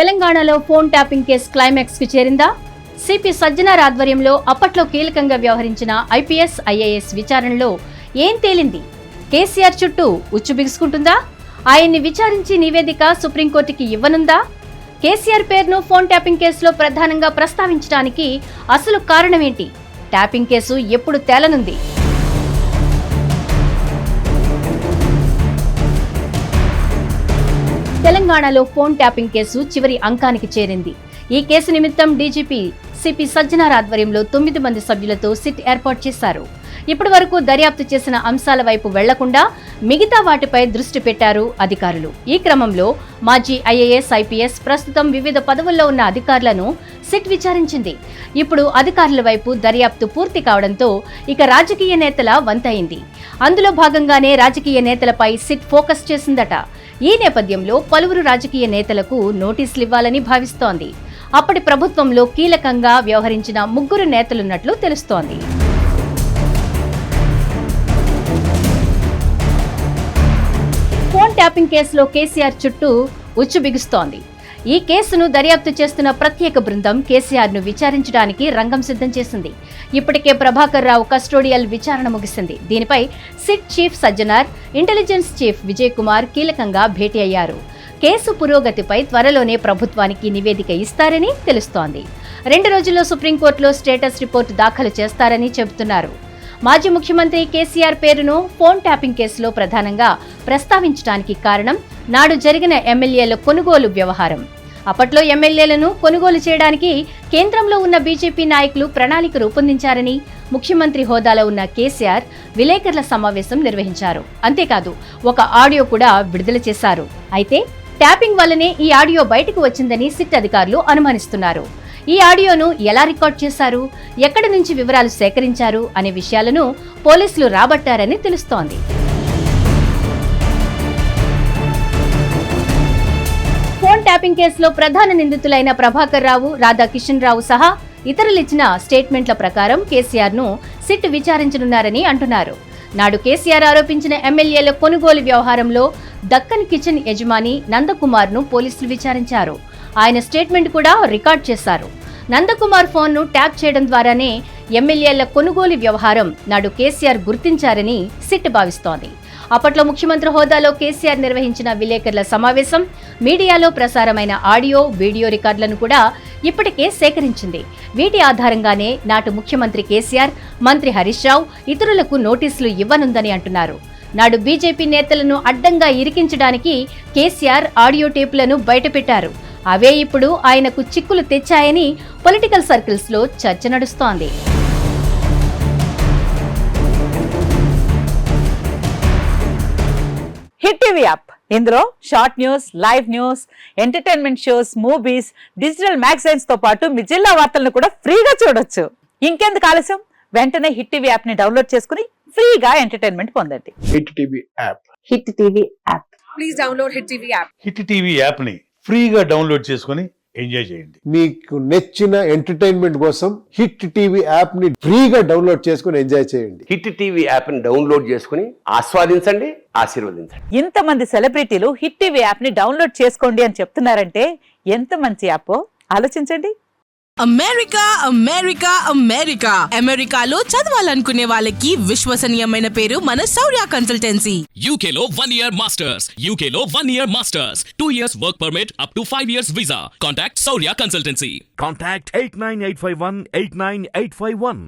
తెలంగాణలో phone tapping case climax కు చేరిందా? CP Sajjanar ఆధ్వర్యంలో అప్పట్లో కీలకంగా వ్యవహరించిన ఐపీఎస్, ఐఏఎస్ విచారణలో ఏం తేలింది? కేసీఆర్ చుట్టూ ఉచ్చు బిగుసుకుంటుందా? ఆయన్ని విచారించి నివేదిక సుప్రీంకోర్టుకి ఇవ్వనుందా? కేసీఆర్ పేరును ఫోన్ ట్యాపింగ్ కేసులో ప్రధానంగా ప్రస్తావించడానికి అసలు కారణమేంటి? ట్యాపింగ్ కేసు ఎప్పుడు తేలనుంది? తెలంగాణలో ఫోన్ ట్యాపింగ్ కేసు చివరి అంకానికి చేరింది. ఈ కేసు నిమిత్తం డీజీపీ సిపి సజ్జనార్ ఆధ్వర్యంలో 9 మంది సభ్యులతో సిట్ ఏర్పాటు చేశారు. ఇప్పటి వరకు దర్యాప్తు చేసిన అంశాల వైపు వెళ్లకుండా మిగతా వాటిపై దృష్టి పెట్టారు అధికారులు. ఈ క్రమంలో మాజీ ఐఏఎస్, ఐపీఎస్, ప్రస్తుతం వివిధ పదవుల్లో ఉన్న అధికారులను సిట్ విచారించింది. ఇప్పుడు అధికారుల వైపు దర్యాప్తు పూర్తి కావడంతో ఇక రాజకీయ నేతల వంతైంది. అందులో భాగంగానే రాజకీయ నేతలపై సిట్ ఫోకస్ చేసిందట. ఈ నేపథ్యంలో పలువురు రాజకీయ నేతలకు నోటీసులు ఇవ్వాలని భావిస్తోంది. అప్పటి ప్రభుత్వంలో కీలకంగా వ్యవహరించిన 3 నేతలున్నట్లు తెలుస్తోంది. ఫోన్ ట్యాపింగ్ కేసులో కేసీఆర్ చుట్టూ ఉచ్చు బిగుస్తోంది. ఈ కేసును దర్యాప్తు చేస్తున్న ప్రత్యేక బృందం కేసీఆర్ ను విచారించడానికి రంగం సిద్ధం చేసింది. ఇప్పటికే ప్రభాకర్ రావు కస్టోడియల్ విచారణ ముగిసింది. దీనిపై SIT chief Sajjanar, intelligence chief Vijay Kumar కీలకంగా భేటీ అయ్యారు. కేసు పురోగతిపై త్వరలోనే ప్రభుత్వానికి నివేదిక ఇస్తారని తెలుస్తోంది. 2 రోజుల్లో సుప్రీంకోర్టులో స్టేటస్ రిపోర్టు దాఖలు చేస్తారని చెబుతున్నారు. మాజీ ముఖ్యమంత్రి కేసీఆర్ పేరును ఫోన్ ట్యాపింగ్ కేసులో ప్రధానంగా ప్రస్తావించడానికి కారణం నాడు జరిగిన ఎమ్మెల్యేల కొనుగోలు వ్యవహారం. అప్పట్లో ఎమ్మెల్యేలను కొనుగోలు చేయడానికి కేంద్రంలో ఉన్న బీజేపీ నాయకులు ప్రణాళిక రూపొందించారని ముఖ్యమంత్రి హోదాలో ఉన్న కేసీఆర్ విలేకరుల సమావేశం నిర్వహించారు. అంతేకాదు ఒక ఆడియో కూడా విడుదల చేశారు. అయితే ట్యాపింగ్ వల్లనే ఈ ఆడియో బయటకు వచ్చిందని సిట్ అధికారులు అనుమానిస్తున్నారు. ఈ ఆడియోను ఎలా రికార్డ్ చేశారు, ఎక్కడి నుంచి వివరాలు సేకరించారు అనే విషయాలను పోలీసులు రాబట్టారని తెలుస్తోంది. ఫోన్ ట్యాపింగ్ కేసులో ప్రధాన నిందితులైన ప్రభాకర్ రావు, రాధాకిషన్ రావు సహా ఇతరులిచ్చిన స్టేట్మెంట్ల ప్రకారం కేసీఆర్ ను సిట్ విచారించనున్నారని అంటున్నారు. నాడు కేసీఆర్ ఆరోపించిన ఎమ్మెల్యేల కొనుగోలు వ్యవహారంలో దక్కన్ కిచెన్ యజమాని నందకుమార్ ను పోలీసులు విచారించారు. ఆయన స్టేట్మెంట్ కూడా రికార్డ్ చేశారు. నందకుమార్ ఫోన్ ను ట్యాప్ చేయడం ద్వారానే ఎమ్మెల్యేల కొనుగోలు వ్యవహారం నాడు కేసీఆర్ గుర్తించారని సిట్ భావిస్తోంది. అప్పట్లో ముఖ్యమంత్రి హోదాలో కేసీఆర్ నిర్వహించిన విలేకరుల సమావేశం, మీడియాలో ప్రసారమైన ఆడియో, వీడియో రికార్డులను కూడా ఇప్పటికే సేకరించింది. వీటి ఆధారంగానే నాటి ముఖ్యమంత్రి కేసీఆర్, మంత్రి హరీష్ రావు ఇతరులకు నోటీసులు ఇవ్వనుందని అంటున్నారు. నాడు బీజేపీ నేతలను అడ్డంగా ఇరికించడానికి కేసీఆర్ ఆడియో టేపులను బయటపెట్టారు. అవే ఇప్పుడు ఆయనకు చిక్కులు తెచ్చాయని పొలిటికల్ సర్కిల్స్ లో చర్చ నడుస్తోంది. హిట్ టీవీ యాప్, ఇందులో short news, live news, entertainment shows, movies, digital magazines తో పాటు మీ జిల్లా వార్తలను కూడా ఫ్రీగా చూడొచ్చు. ఇంకెందుకు ఆలస్యం, వెంటనే హిట్ టీవీ యాప్ ని డౌన్లోడ్ చేసుకుని ఫ్రీగా ఎంటర్టైన్మెంట్ పొందండి. Hit TV app. Hit TV app. Please download hit TV app. Hit TV app ని ఫ్రీగా డౌన్లోడ్ చేసుకుని ఎంజాయ్ చేయండి. మీకు నచ్చిన ఎంటర్టైన్మెంట్ కోసం హిట్ టీవీ యాప్ ని ఫ్రీగా డౌన్లోడ్ చేసుకుని ఎంజాయ్ చేయండి. హిట్ టీవీ యాప్ ని డౌన్లోడ్ చేసుకుని ఆస్వాదించండి, ఆశీర్వదించండి. ఇంతమంది సెలబ్రిటీలు హిట్ టీవీ యాప్ ని డౌన్లోడ్ చేసుకోండి అని చెప్తున్నారంటే ఎంత మంచి యాప్ ఆలోచించండి. అమెరికా అమెరికా అమెరికా అమెరికాలో చదవాలనుకునే వాళ్ళకి విశ్వసనీయమైన పేరు మన శౌర్య కన్సల్టెన్సీ. UK లో 1 year masters, UK లో 1 year masters, 2 years work permit up to 5 years visa. Contact Saurya Consultancy. Contact 89851 89851.